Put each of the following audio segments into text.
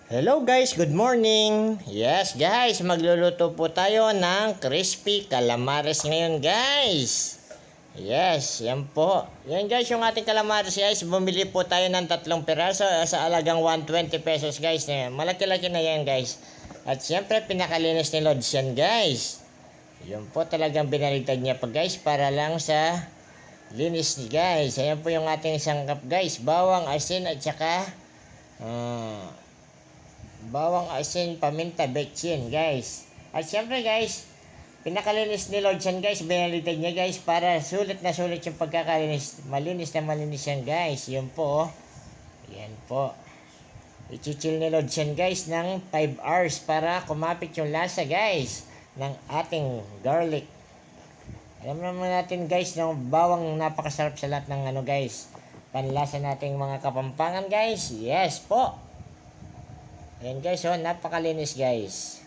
Hello guys, good morning. Yes guys, magluluto po tayo ng crispy calamares ngayon guys. Yes, yan po. Yan guys, yung ating calamares guys, bumili po tayo ng 3 piraso sa alagang 120 pesos guys. Malaki-laki na yan guys. At siyempre pinakalinis ni Lods yan guys. Yun po talagang binaligtad niya pa guys para lang sa linis ni guys. Ayan po yung ating sangkap guys. Bawang, asin at saka bawang, asin, paminta, betchin guys. At syempre guys, pinakalinis ni Lord yan guys, binaliktad niya guys para sulit na sulit yung pagkakalinis. Malinis na malinis yan guys. Yun po oh. Yan po. Ichichill ni Lord yan guys ng 5 hours para kumapit yung lasa guys ng ating garlic. Alam naman natin guys, ng bawang napakasarap sa lahat ng guys, panlasa nating mga Kapampangan guys. Yes po. Ayan guys, oh, napakalinis guys.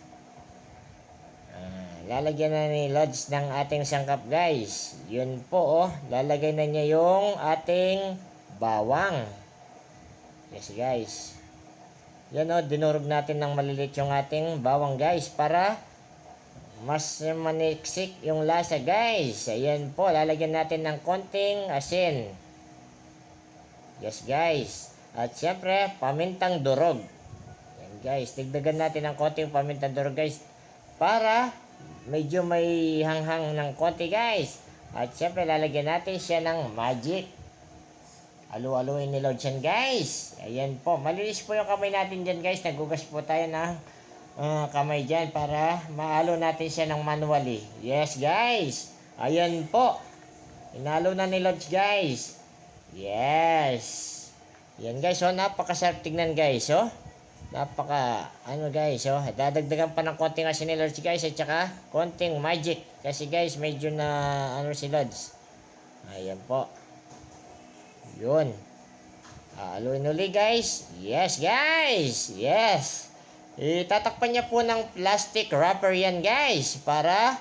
Lalagyan na ni Lods ng ating sangkap guys. Yun po oh, lalagay na niya yung ating bawang. Yes guys. Yan oh, dinurog natin ng malilit yung ating bawang guys para mas maniksik yung lasa guys. Ayan po, lalagyan natin ng konting asin. Yes guys. At syempre, pamintang durog. Guys, tigdagan natin ng konting pamintang durog guys para medyo may hanghang ng konti guys. At syempre lalagyan natin siya ng magic. Alu-aluin ni Lord yan guys. Ayan po, malinis po yung kamay natin dyan guys. Nagugas po tayo ng kamay dyan para maalo natin siya ng manually. Yes guys. Ayan po, inalo na ni Lord guys. Yes. Yan guys, oh, napakasarap tignan guys, oh. Napaka guys, oh, dadagdagan pa ng konting asin ni Lods guys at saka konting magic kasi guys medyo na si Lods. Ayan po. Yun. Haluin uli guys. Yes guys. Yes. Itatakpan niya po ng plastic wrapper yan guys para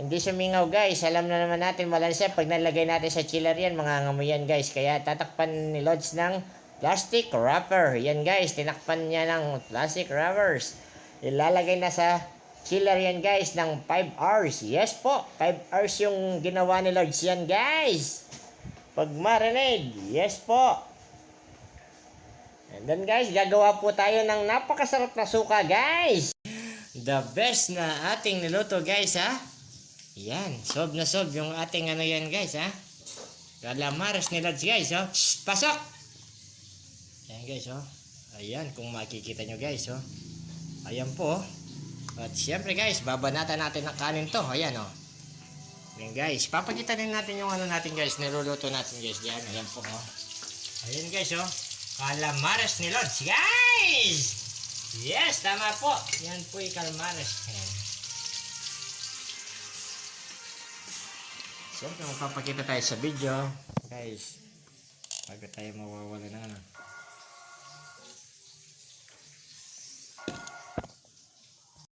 hindi sumingaw guys. Alam na naman natin malansa pag nalagay natin sa chiller yan, mangangamoy yan guys. Kaya tatakpan ni Lods ng plastic wrapper. Yan guys, tinakpan niya ng plastic wrappers. Ilalagay na sa chiller yan guys ng 5 hours. Yes po, 5 hours yung ginawa ni Lods yan guys. Pag marinade, yes po. And then guys, gagawa po tayo ng napakasarap na suka guys. The best na ating niluto guys ha. Yan, sob na sob yung ating yan guys ha. Calamares ni Lods guys oh. Shh, pasok! Ayan guys oh. Ayan kung makikita nyo guys oh. Ayan po oh. At syempre guys, babanatan natin ng kanin to. Ayan oh. Ayan guys, papakita din natin yung natin guys, niluluto natin guys diyan. Ayan po oh. Ayan guys oh. Calamares ni Lods guys. Yes, tama po. Yan po yung calamares. Ayan. Siyempre magpapakita tayo sa video guys bago tayo mawawala na